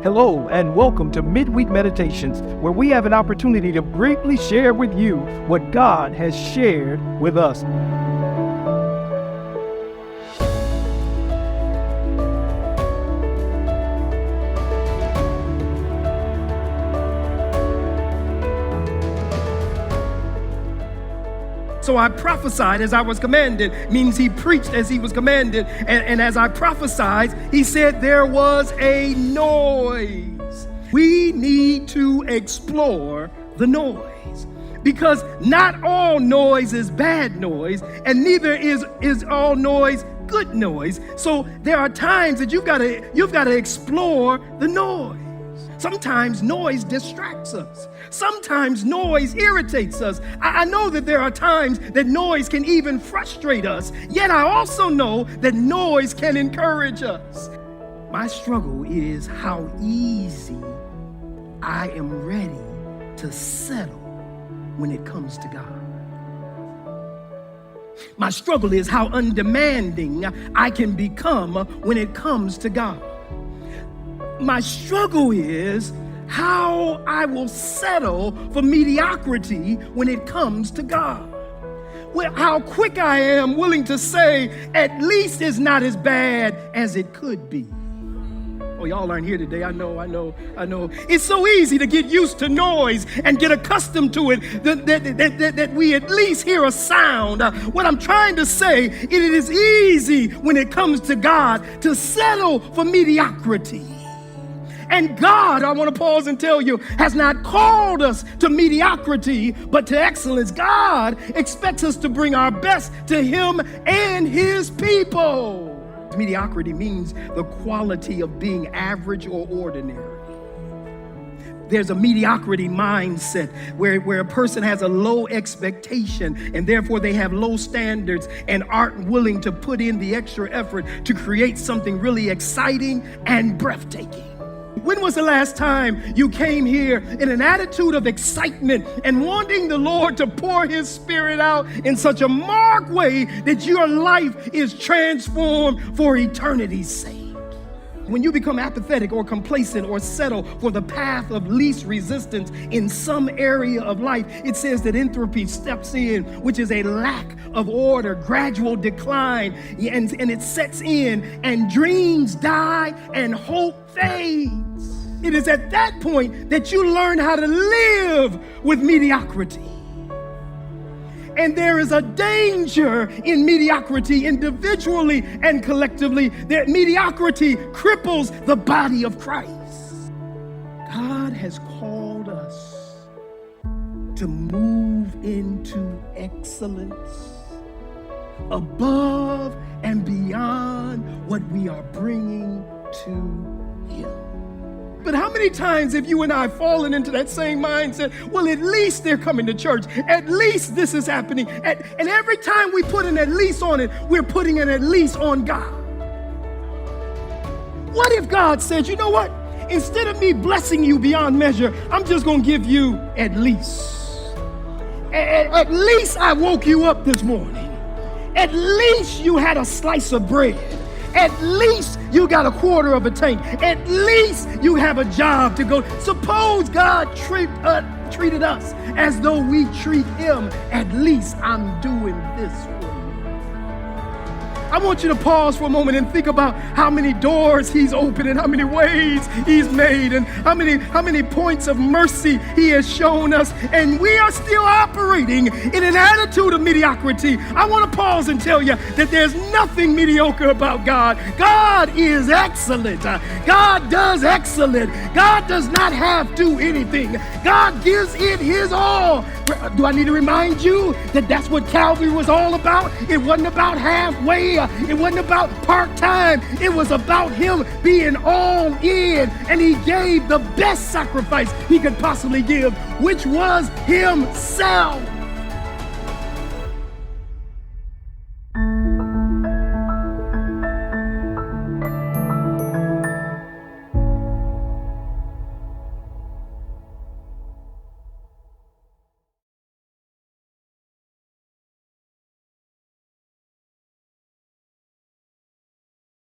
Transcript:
Hello and welcome to Midweek Meditations, where we have an opportunity to briefly share with you what God has shared with us. So I prophesied as I was commanded, means he preached as he was commanded. And as I prophesied, he said there was a noise. We need to explore the noise, because not all noise is bad noise, and neither is all noise good noise. So there are times that you've got to explore the noise. Sometimes noise distracts us. Sometimes noise irritates us. I know that there are times that noise can even frustrate us. Yet I also know that noise can encourage us. My struggle is how easy I am ready to settle when it comes to God. My struggle is how undemanding I can become when it comes to God. My struggle is how I will settle for mediocrity when it comes to God. Well, how quick I am willing to say, at least it's not as bad as it could be. Oh, y'all aren't here today. I know. It's so easy to get used to noise and get accustomed to it that we at least hear a sound. What I'm trying to say, it is easy when it comes to God to settle for mediocrity. And God, I want to pause and tell you, has not called us to mediocrity, but to excellence. God expects us to bring our best to Him and His people. Mediocrity means the quality of being average or ordinary. There's a mediocrity mindset where a person has a low expectation and therefore they have low standards and aren't willing to put in the extra effort to create something really exciting and breathtaking. When was the last time you came here in an attitude of excitement and wanting the Lord to pour His Spirit out in such a marked way that your life is transformed for eternity's sake? When you become apathetic or complacent or settle for the path of least resistance in some area of life, it says that entropy steps in, which is a lack of order, gradual decline, and it sets in, and dreams die and hope fades. It is at that point that you learn how to live with mediocrity. And there is a danger in mediocrity, individually and collectively, that mediocrity cripples the body of Christ. God has called us to move into excellence above and beyond what we are bringing to Him. But how many times have you and I fallen into that same mindset? Well, at least they're coming to church. At least this is happening. And every time we put an at least on it, we're putting an at least on God. What if God said, you know what? Instead of me blessing you beyond measure, I'm just going to give you at least. At least I woke you up this morning. At least you had a slice of bread. At least you got a quarter of a tank. At least you have a job to go. Suppose God treated us as though we treat Him. At least I'm doing this for you. I want you to pause for a moment and think about how many doors He's opened and how many ways He's made and how many points of mercy He has shown us, and we are still operating in an attitude of mediocrity. I want to pause and tell you that there's nothing mediocre about God. God is excellent. God does excellent. God does not have to anything. God gives it His all. Do I need to remind you that that's what Calvary was all about? It wasn't about halfway. It wasn't about part-time. It was about Him being all in, and He gave the best sacrifice He could possibly give, which was Himself.